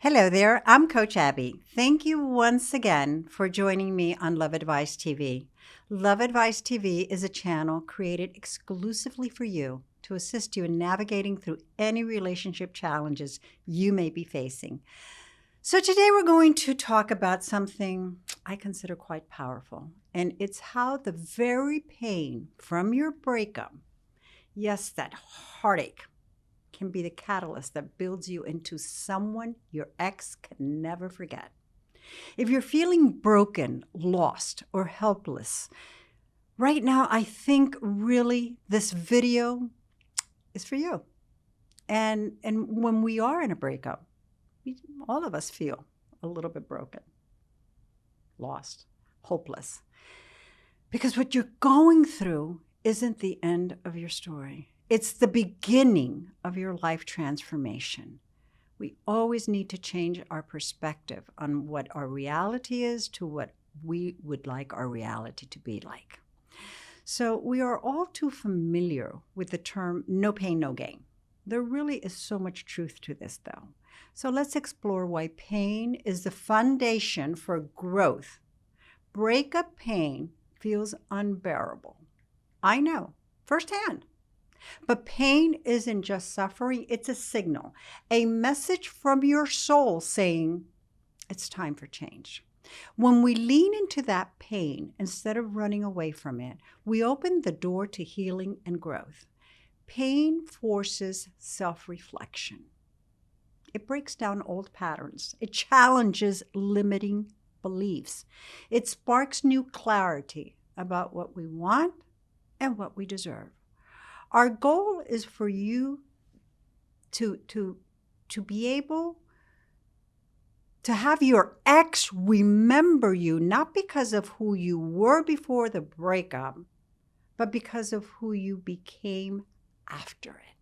Hello there, I'm Coach Abby. Thank you once again for joining me on Love Advice TV. Love Advice TV is a channel created exclusively for you to assist you in navigating through any relationship challenges you may be facing. So today we're going to talk about something I consider quite powerful, and it's how the very pain from your breakup, yes, that heartache, can be the catalyst that builds you into someone your ex can never forget. If you're feeling broken, lost, or helpless, right now I think really this video is for you. And when we are in a breakup, all of us feel a little bit broken, lost, hopeless. Because what you're going through isn't the end of your story. It's the beginning of your life transformation. We always need to change our perspective on what our reality is to what we would like our reality to be like. So we are all too familiar with the term no pain, no gain. There really is so much truth to this, though. So let's explore why pain is the foundation for growth. Breakup pain feels unbearable. I know, firsthand. But pain isn't just suffering, it's a signal, a message from your soul saying it's time for change. When we lean into that pain instead of running away from it, we open the door to healing and growth. Pain forces self-reflection. It breaks down old patterns. It challenges limiting beliefs. It sparks new clarity about what we want and what we deserve. Our goal is for you to be able to have your ex remember you, not because of who you were before the breakup, but because of who you became after it.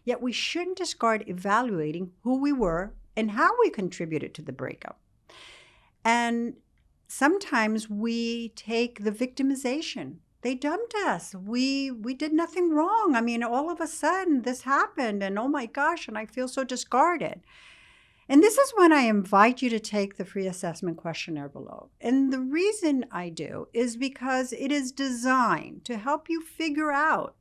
Yet we shouldn't discard evaluating who we were and how we contributed to the breakup. And sometimes we take the victimization. They dumped us. We did nothing wrong. I mean, all of a sudden this happened and oh my gosh, and I feel so discarded. And this is when I invite you to take the free assessment questionnaire below. And the reason I do is because it is designed to help you figure out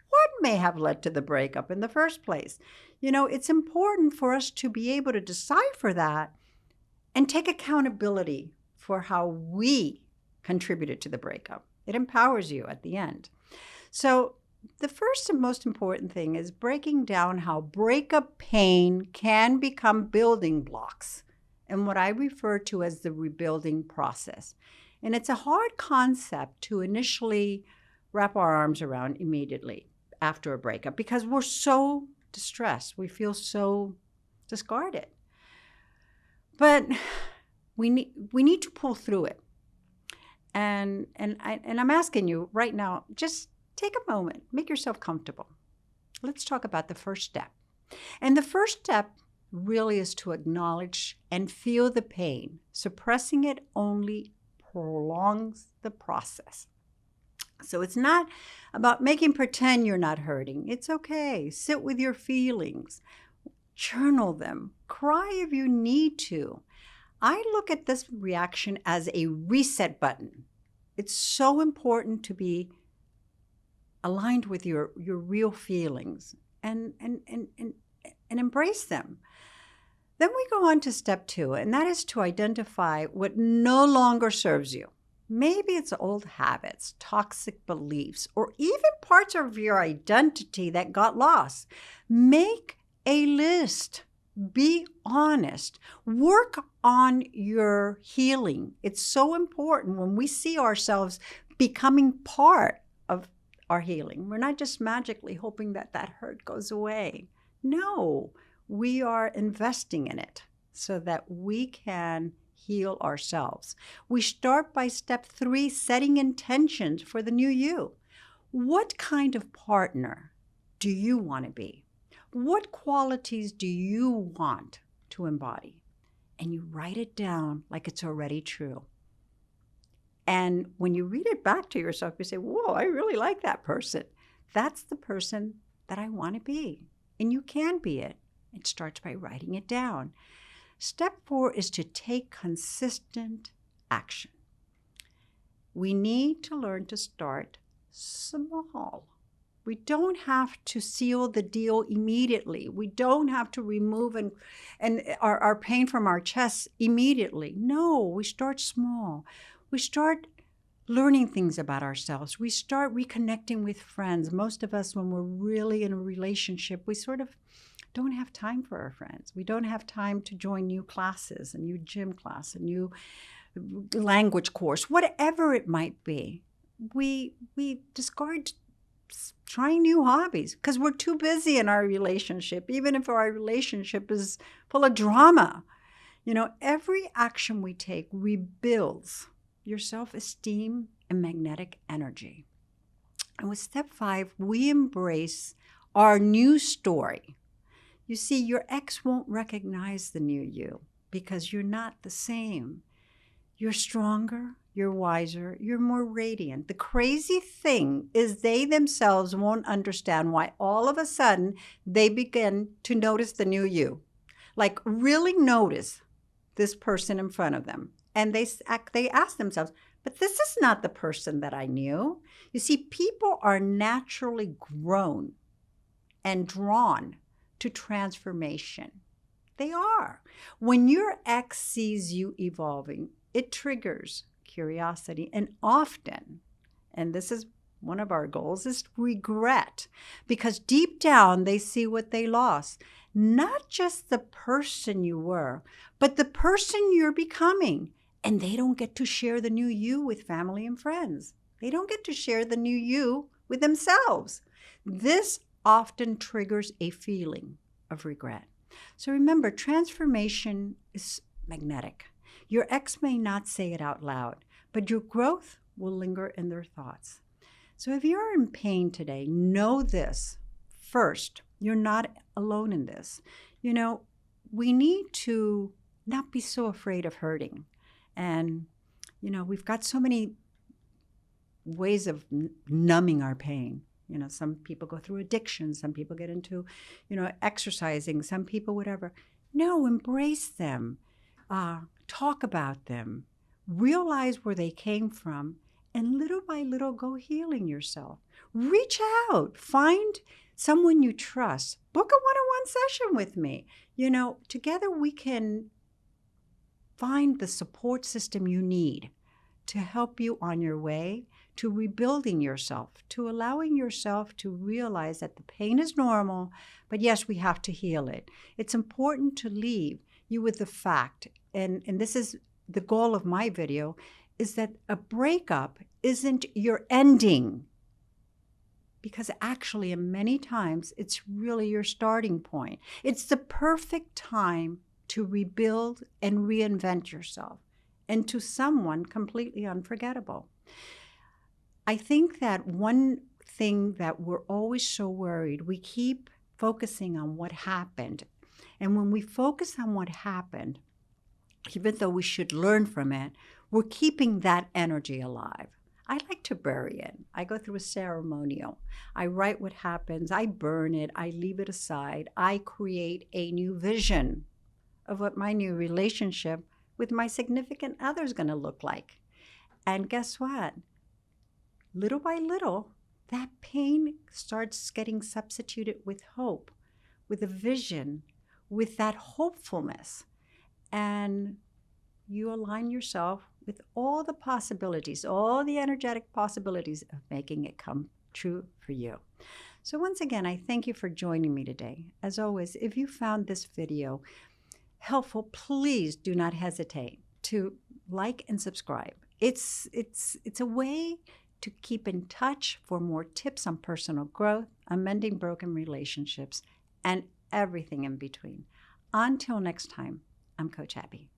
what may have led to the breakup in the first place. You know, it's important for us to be able to decipher that and take accountability for how we contributed to the breakup. It empowers you at the end. So the first and most important thing is breaking down how breakup pain can become building blocks and what I refer to as the rebuilding process. And it's a hard concept to initially wrap our arms around immediately after a breakup because we're so distressed. We feel so discarded. But we need to pull through it. And I'm asking you right now, just take a moment, make yourself comfortable. Let's talk about the first step. And the first step really is to acknowledge and feel the pain. Suppressing it only prolongs the process. So it's not about making pretend you're not hurting. It's okay. Sit with your feelings. Journal them. Cry if you need to. I look at this reaction as a reset button. It's so important to be aligned with your real feelings and embrace them. Then we go on to step 2, and that is to identify what no longer serves you. Maybe it's old habits, toxic beliefs, or even parts of your identity that got lost. Make a list. Be honest. Work on your healing. It's so important when we see ourselves becoming part of our healing. We're not just magically hoping that that hurt goes away. No, we are investing in it so that we can heal ourselves. We start by step 3, setting intentions for the new you. What kind of partner do you want to be? What qualities do you want to embody? And you write it down like it's already true. And when you read it back to yourself, you say, whoa, I really like that person. That's the person that I want to be. And you can be it. It starts by writing it down. Step 4 is to take consistent action. We need to learn to start small. We don't have to seal the deal immediately. We don't have to remove our pain from our chest immediately. No, we start small. We start learning things about ourselves. We start reconnecting with friends. Most of us, when we're really in a relationship, we sort of don't have time for our friends. We don't have time to join new classes, a new gym class, a new language course, whatever it might be. We discard trying new hobbies because we're too busy in our relationship, even if our relationship is full of drama. Every action we take rebuilds your self-esteem and magnetic energy. And with step 5, we embrace our new story. You see, your ex won't recognize the new you because you're not the same. You're stronger, you're wiser, you're more radiant. The crazy thing is they themselves won't understand why all of a sudden they begin to notice the new you. Like really notice this person in front of them. And they ask themselves, but this is not the person that I knew. You see, people are naturally grown and drawn to transformation. They are. When your ex sees you evolving, it triggers curiosity and often, and this is one of our goals, is regret. Because deep down, they see what they lost. Not just the person you were, but the person you're becoming. And they don't get to share the new you with family and friends. They don't get to share the new you with themselves. This often triggers a feeling of regret. So remember, transformation is magnetic. Your ex may not say it out loud, but your growth will linger in their thoughts. So if you're in pain today, know this. First, you're not alone in this. We need to not be so afraid of hurting. And, we've got so many ways of numbing our pain. Some people go through addiction. Some people get into, exercising. Some people, whatever. No, embrace them. Talk about them. Realize where they came from. And little by little, go healing yourself. Reach out. Find someone you trust. Book a one-on-one session with me. Together we can find the support system you need to help you on your way to rebuilding yourself, to allowing yourself to realize that the pain is normal, but yes, we have to heal it. It's important to leave you with the fact, and this is the goal of my video, is that a breakup isn't your ending. Because actually, many times, it's really your starting point. It's the perfect time to rebuild and reinvent yourself into someone completely unforgettable. I think that one thing that we're always so worried, we keep focusing on what happened. And when we focus on what happened, even though we should learn from it, we're keeping that energy alive. I like to bury it. I go through a ceremonial. I write what happens. I burn it. I leave it aside. I create a new vision of what my new relationship with my significant other is going to look like. And guess what? Little by little, that pain starts getting substituted with hope, with a vision, with that hopefulness. And you align yourself with all the possibilities, all the energetic possibilities of making it come true for you. So once again, I thank you for joining me today. As always, if you found this video helpful, please do not hesitate to like and subscribe. It's a way to keep in touch for more tips on personal growth, on mending broken relationships, and everything in between. Until next time, I'm Coach Abby.